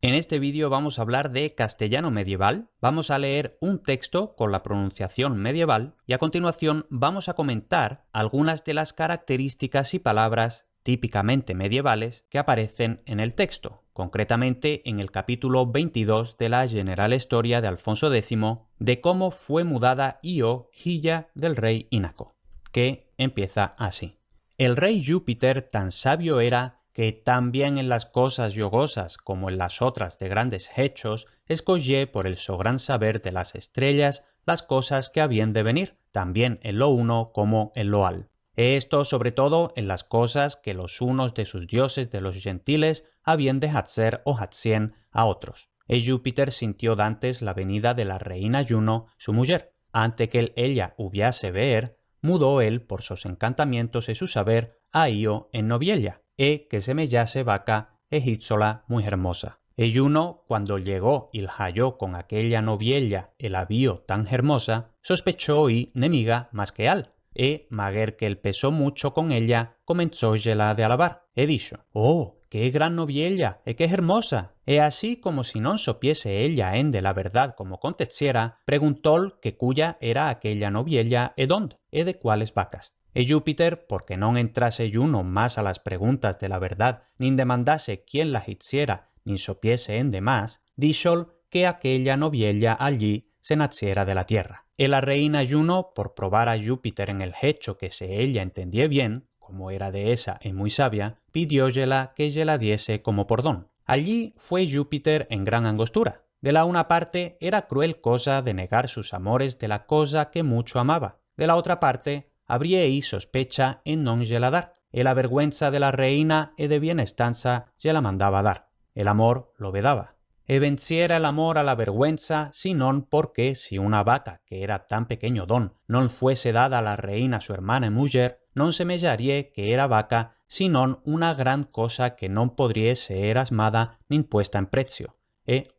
En este vídeo vamos a hablar de castellano medieval, vamos a leer un texto con la pronunciación medieval y a continuación vamos a comentar algunas de las características y palabras típicamente medievales que aparecen en el texto, concretamente en el capítulo 22 de la General Historia de Alfonso X de cómo fue mudada Io, hija del rey Inaco, que empieza así. El rey Júpiter tan sabio era que también en las cosas yogosas como en las otras de grandes hechos, escogié por el so gran saber de las estrellas las cosas que habían de venir, también en lo uno como en lo al. Esto sobre todo en las cosas que los unos de sus dioses de los gentiles habían de hacer o hacien a otros. Y Júpiter sintió dantes la venida de la reina Juno, su mujer. Ante que ella hubiese ver, mudó él por sus encantamientos y su saber a Io en noviella, que semellase vaca egípzola muy hermosa. Y Juno, cuando llegó y la halló con aquella noviella el avío tan hermosa, sospechó y nemiga más que al, maguer que el pesó mucho con ella, comenzóyela de alabar, dicho, «Oh, qué gran noviella, qué hermosa!» Así como si non sopiese ella de la verdad como conteciera, preguntól que cuya era aquella noviella dónde, de cuáles vacas. Júpiter, porque non entrase Juno más a las preguntas de la verdad, nin demandase quién la hiciera, nin sopiese de más, díxol que aquella noviella allí se naciera de la tierra. La reina Juno, por probar a Júpiter en el hecho que se ella entendía bien, como era de esa y muy sabia, pidióyela que ella la diese como por don. Allí fue Júpiter en gran angostura. De la una parte era cruel cosa de negar sus amores de la cosa que mucho amaba. De la otra parte, habría y sospecha en non ye la dar. La vergüenza de la reina de bien estanza ye la mandaba dar. El amor lo vedaba. Venciera el amor a la vergüenza, si non porque si una vaca, que era tan pequeño don, non fuese dada a la reina su hermana y mujer, non semellaría que era vaca, sino una gran cosa que non podría ser asmada nin puesta en precio,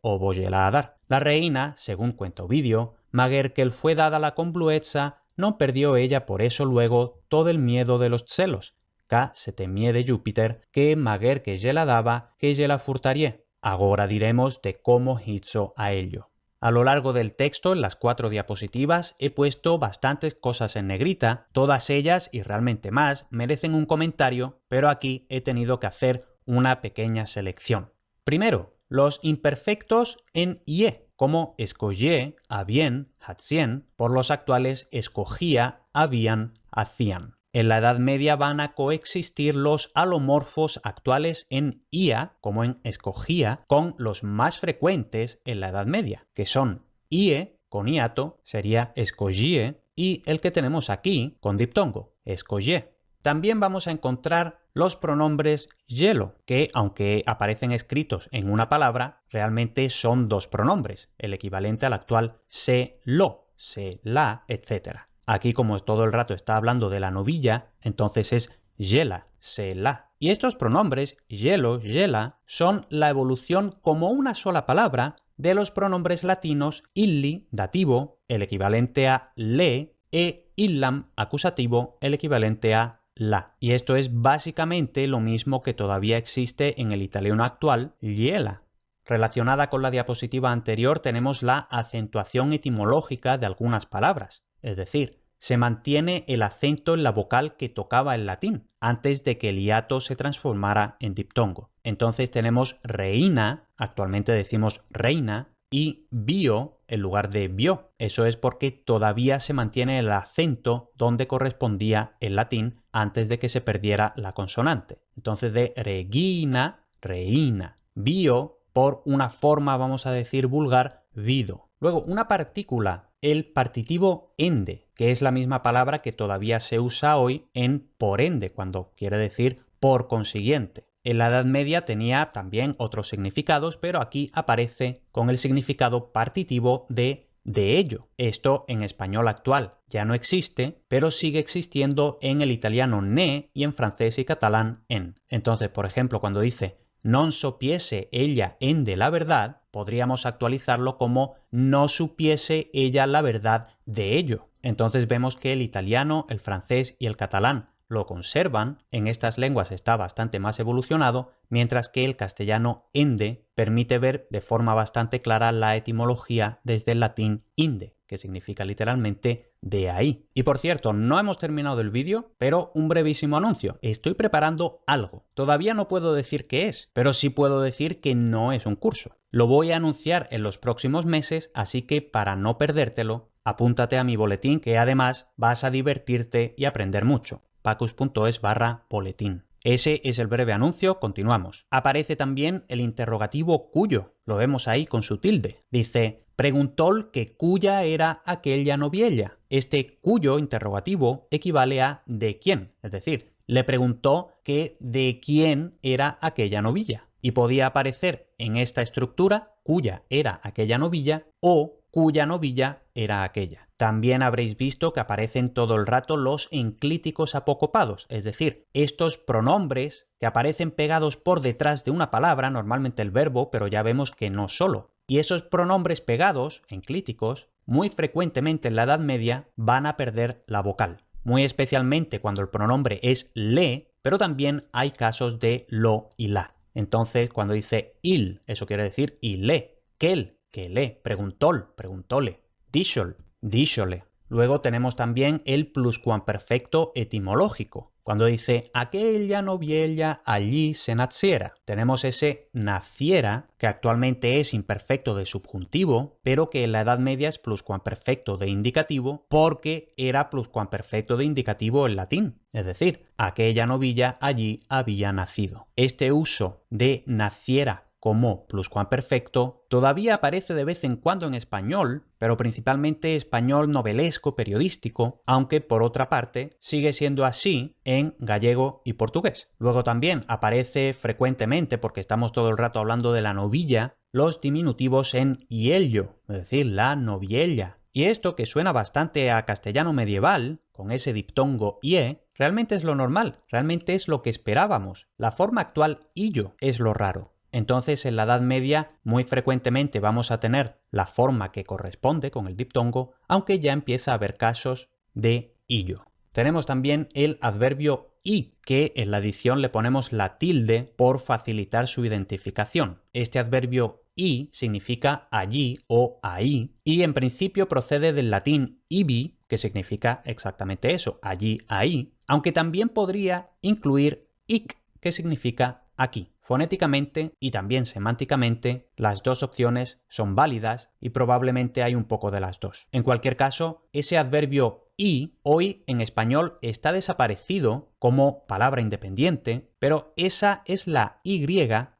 o voyela a dar. La reina, según cuenta Ovidio, maguer que el fue dada la complueza, no perdió ella por eso luego todo el miedo de los celos, ca se temía de Júpiter, que maguer que ella la daba, que ella la furtaría. Ahora diremos de cómo hizo a ello. A lo largo del texto, en las 4 diapositivas, he puesto bastantes cosas en negrita, todas ellas y realmente más merecen un comentario, pero aquí he tenido que hacer una pequeña selección. Primero, los imperfectos en ie, como escogié, habían, hacien, por los actuales escogía, habían, hacían. En la Edad Media van a coexistir los alomorfos actuales en ia, como en escogía, con los más frecuentes en la Edad Media, que son ie, con hiato, sería escogie, y el que tenemos aquí, con diptongo, escogié. También vamos a encontrar los pronombres yelo, que aunque aparecen escritos en una palabra, realmente son dos pronombres, el equivalente al actual se, lo, se, la, etc. Aquí, como todo el rato está hablando de la novilla, entonces es yela, se, la. Y estos pronombres, yelo, yela, son la evolución como una sola palabra de los pronombres latinos illi, dativo, el equivalente a le, illam, acusativo, el equivalente a la. Y esto es básicamente lo mismo que todavía existe en el italiano actual, liela. Relacionada con la diapositiva anterior tenemos la acentuación etimológica de algunas palabras. Es decir, se mantiene el acento en la vocal que tocaba el latín, antes de que el hiato se transformara en diptongo. Entonces tenemos reina, actualmente decimos reina, y bio en lugar de bio. Eso es porque todavía se mantiene el acento donde correspondía el latín antes de que se perdiera la consonante. Entonces de regina, reina, bio, por una forma, vamos a decir vulgar, vido. Luego, una partícula, el partitivo ende, que es la misma palabra que todavía se usa hoy en por ende, cuando quiere decir por consiguiente. En la Edad Media tenía también otros significados, pero aquí aparece con el significado partitivo de ello. Esto en español actual ya no existe, pero sigue existiendo en el italiano ne y en francés y catalán en. Entonces, por ejemplo, cuando dice non sopiese ella de la verdad, podríamos actualizarlo como no supiese ella la verdad de ello. Entonces vemos que el italiano, el francés y el catalán lo conservan, en estas lenguas está bastante más evolucionado, mientras que el castellano ende permite ver de forma bastante clara la etimología desde el latín inde, que significa literalmente de ahí. Y por cierto, no hemos terminado el vídeo, pero un brevísimo anuncio. Estoy preparando algo. Todavía no puedo decir qué es, pero sí puedo decir que no es un curso. Lo voy a anunciar en los próximos meses, así que para no perdértelo, apúntate a mi boletín, que además vas a divertirte y aprender mucho. pacus.es/boletín. Ese es el breve anuncio, continuamos. Aparece también el interrogativo cuyo, lo vemos ahí con su tilde. Dice, preguntó que cuya era aquella noviella. Este cuyo interrogativo equivale a de quién, es decir, le preguntó que de quién era aquella novilla. Y podía aparecer en esta estructura cuya era aquella novilla o cuya novilla era aquella. También habréis visto que aparecen todo el rato los enclíticos apocopados, es decir, estos pronombres que aparecen pegados por detrás de una palabra, normalmente el verbo, pero ya vemos que no solo. Y esos pronombres pegados, enclíticos, muy frecuentemente en la Edad Media van a perder la vocal. Muy especialmente cuando el pronombre es le, pero también hay casos de lo y la. Entonces, cuando dice il, eso quiere decir ile, quel, que le, preguntol, preguntóle, díxol, díxole. Luego tenemos también el pluscuamperfecto etimológico. Cuando dice aquella noviella allí se naciera, tenemos ese naciera, que actualmente es imperfecto de subjuntivo, pero que en la Edad Media es pluscuamperfecto de indicativo porque era pluscuamperfecto de indicativo en latín. Es decir, aquella novilla allí había nacido. Este uso de naciera como pluscuamperfecto todavía aparece de vez en cuando en español, pero principalmente español novelesco, periodístico, aunque por otra parte sigue siendo así en gallego y portugués. Luego también aparece frecuentemente, porque estamos todo el rato hablando de la novilla, los diminutivos en iello, es decir, la noviella. Y esto, que suena bastante a castellano medieval, con ese diptongo ie, realmente es lo normal, realmente es lo que esperábamos. La forma actual illo es lo raro. Entonces, en la Edad Media, muy frecuentemente vamos a tener la forma que corresponde con el diptongo, aunque ya empieza a haber casos de illo. Tenemos también el adverbio y, que en la adición le ponemos la tilde por facilitar su identificación. Este adverbio y significa allí o ahí, y en principio procede del latín ibi, que significa exactamente eso, allí, ahí, aunque también podría incluir ic, que significa aquí. Fonéticamente y también semánticamente, las dos opciones son válidas y probablemente hay un poco de las dos. En cualquier caso, ese adverbio y hoy en español está desaparecido como palabra independiente, pero esa es la y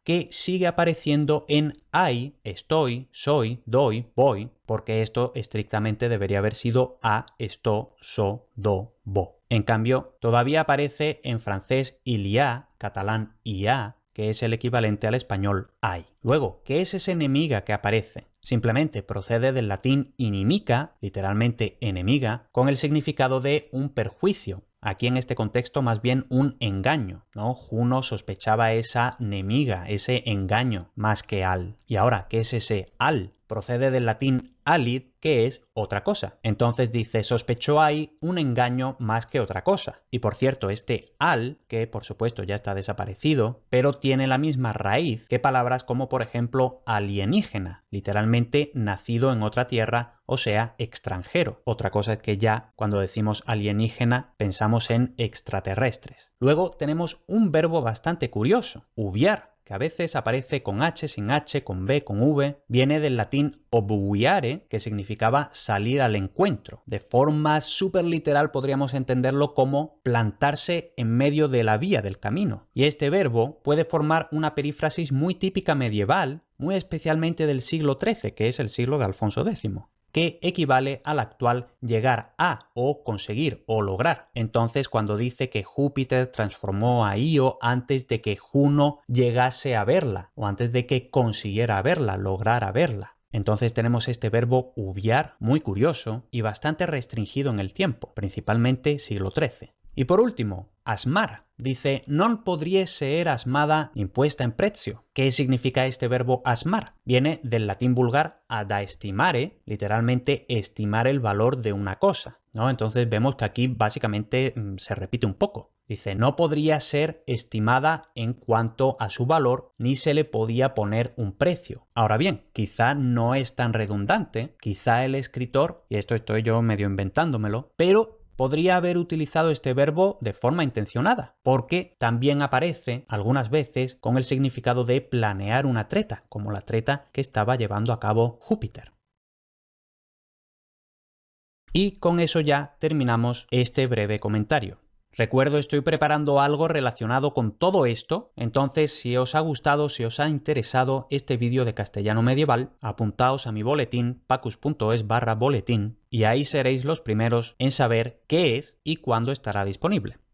que sigue apareciendo en hay, estoy, soy, doy, voy, porque esto estrictamente debería haber sido a, esto, so, do, vo. En cambio, todavía aparece en francés il y a, catalán y a, que es el equivalente al español hay. Luego, ¿qué es esa enemiga que aparece? Simplemente procede del latín inimica, literalmente enemiga, con el significado de un perjuicio. Aquí en este contexto más bien un engaño, ¿no? Juno sospechaba esa nemiga, ese engaño, más que al. Y ahora, ¿qué es ese al? Procede del latín alid, que es otra cosa. Entonces dice, sospechó ahí un engaño más que otra cosa. Y por cierto, este al, que por supuesto ya está desaparecido, pero tiene la misma raíz que palabras como por ejemplo alienígena, literalmente nacido en otra tierra, o sea, extranjero. Otra cosa es que ya cuando decimos alienígena pensamos en extraterrestres. Luego tenemos un verbo bastante curioso, ubiar, que a veces aparece con H, sin H, con B, con V, viene del latín obuiare, que significaba salir al encuentro. De forma súper literal podríamos entenderlo como plantarse en medio de la vía, del camino. Y este verbo puede formar una perífrasis muy típica medieval, muy especialmente del siglo XIII, que es el siglo de Alfonso X, que equivale al actual llegar a o conseguir o lograr. Entonces, cuando dice que Júpiter transformó a Io antes de que Juno llegase a verla o antes de que consiguiera verla, lograra verla. Entonces tenemos este verbo ubiar muy curioso y bastante restringido en el tiempo, principalmente siglo XIII. Y por último, asmar. Dice, non podría ser asmada impuesta en prezio. ¿Qué significa este verbo asmar? Viene del latín vulgar adaestimare, literalmente estimar el valor de una cosa. ¿no? Entonces vemos que aquí básicamente se repite un poco. Dice, no podría ser estimada en cuanto a su valor ni se le podía poner un precio. Ahora bien, quizá no es tan redundante, quizá el escritor, y esto estoy yo medio inventándomelo, pero podría haber utilizado este verbo de forma intencionada, porque también aparece algunas veces con el significado de planear una treta, como la treta que estaba llevando a cabo Júpiter. Y con eso ya terminamos este breve comentario. Recuerdo, estoy preparando algo relacionado con todo esto, entonces si os ha gustado, si os ha interesado este vídeo de castellano medieval, apuntaos a mi boletín pacus.es/boletín y ahí seréis los primeros en saber qué es y cuándo estará disponible.